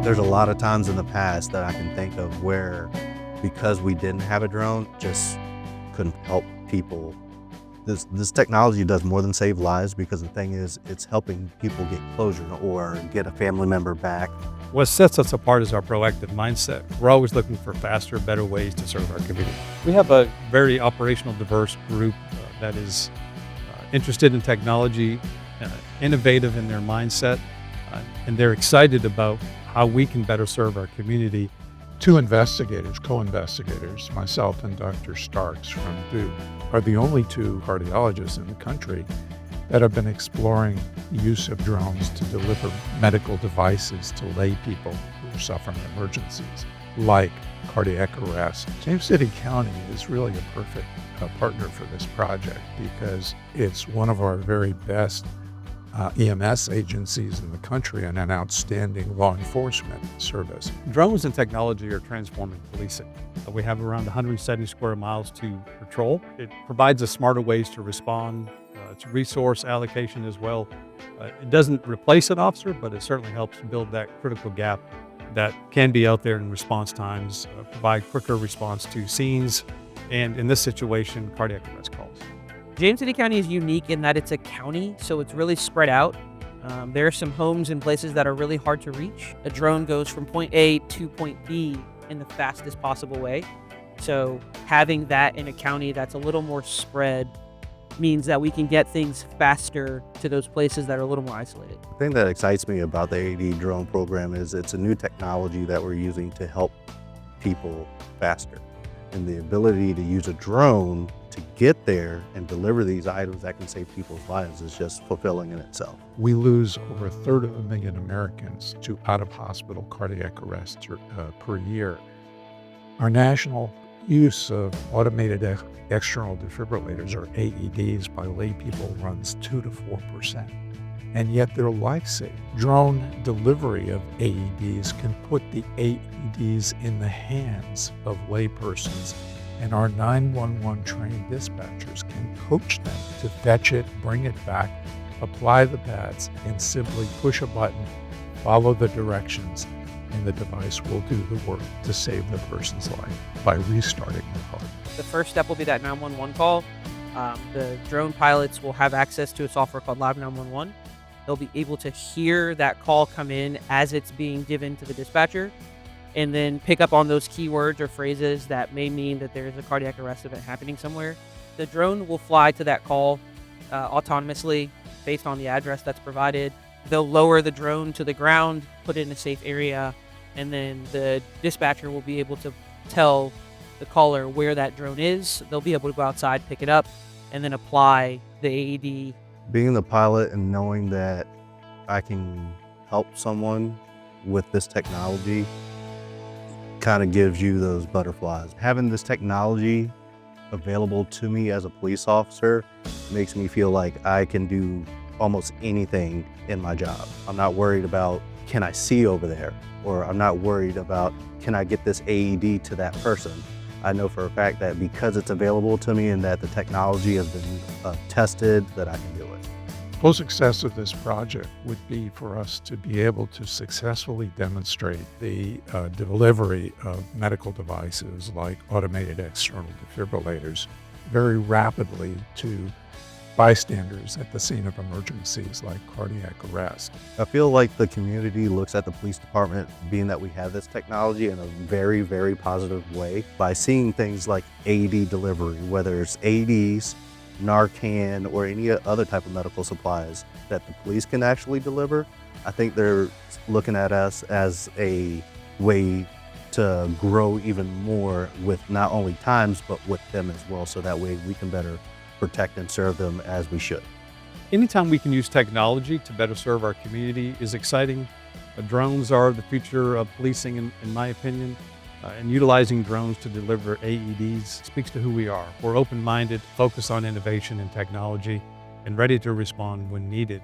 There's a lot of times in the past that I can think of where, because we didn't have a drone, just couldn't help people. This technology does more than save lives, because the thing is, it's helping people get closure or get a family member back. What sets us apart is our proactive mindset. We're always looking for faster, better ways to serve our community. We have a very operational diverse group that is interested in technology, innovative in their mindset, and they're excited about how we can better serve our community. Two investigators, co-investigators, myself and Dr. Starks from Duke, are the only two cardiologists in the country that have been exploring the use of drones to deliver medical devices to lay people who are suffering emergencies, like cardiac arrest. James City County is really a perfect partner for this project, because it's one of our very best EMS agencies in the country and an outstanding law enforcement service. Drones and technology are transforming policing. We have around 170 square miles to patrol. It provides us smarter ways to respond. It's resource allocation as well. It doesn't replace an officer, but it certainly helps build that critical gap that can be out there in response times, provide quicker response to scenes, and in this situation, cardiac arrest calls. James City County is unique in that it's a county, so it's really spread out. There are some homes and places that are really hard to reach. A drone goes from point A to point B in the fastest possible way. So having that in a county that's a little more spread means that we can get things faster to those places that are a little more isolated. The thing that excites me about the AED drone program is it's a new technology that we're using to help people faster. And the ability to use a drone to get there and deliver these items that can save people's lives is just fulfilling in itself. We lose over 1/3 Americans to out-of-hospital cardiac arrest per year. Our national use of automated external defibrillators, or AEDs, by lay people runs 2 to 4%. And yet they're life-saving. Drone delivery of AEDs can put the AEDs in the hands of laypersons, and our 911 trained dispatchers can coach them to fetch it, bring it back, apply the pads, and simply push a button, follow the directions, and the device will do the work to save the person's life by restarting the heart. The first step will be that 911 call. The drone pilots will have access to a software called Live 911. They'll be able to hear that call come in as it's being given to the dispatcher, and then pick up on those keywords or phrases that may mean that there's a cardiac arrest event happening somewhere. The drone will fly to that call autonomously based on the address that's provided. They'll lower the drone to the ground, put it in a safe area, and then the dispatcher will be able to tell the caller where that drone is. They'll be able to go outside, pick it up, and then apply the AED. Being the pilot and knowing that I can help someone with this technology kind of gives you those butterflies. Having this technology available to me as a police officer makes me feel like I can do almost anything in my job. I'm not worried about, can I see over there? Or I'm not worried about, can I get this AED to that person? I know for a fact that because it's available to me and that the technology has been tested, that I can do it. Full success of this project would be for us to be able to successfully demonstrate the delivery of medical devices like automated external defibrillators very rapidly to bystanders at the scene of emergencies like cardiac arrest. I feel like the community looks at the police department, being that we have this technology, in a very, very positive way by seeing things like AED delivery, whether it's AEDs, Narcan, or any other type of medical supplies that the police can actually deliver. I think they're looking at us as a way to grow even more with not only times, but with them as well, so that way we can better protect and serve them as we should. Anytime we can use technology to better serve our community is exciting. Drones are the future of policing, in my opinion, and utilizing drones to deliver AEDs speaks to who we are. We're open-minded, focused on innovation and technology, and ready to respond when needed.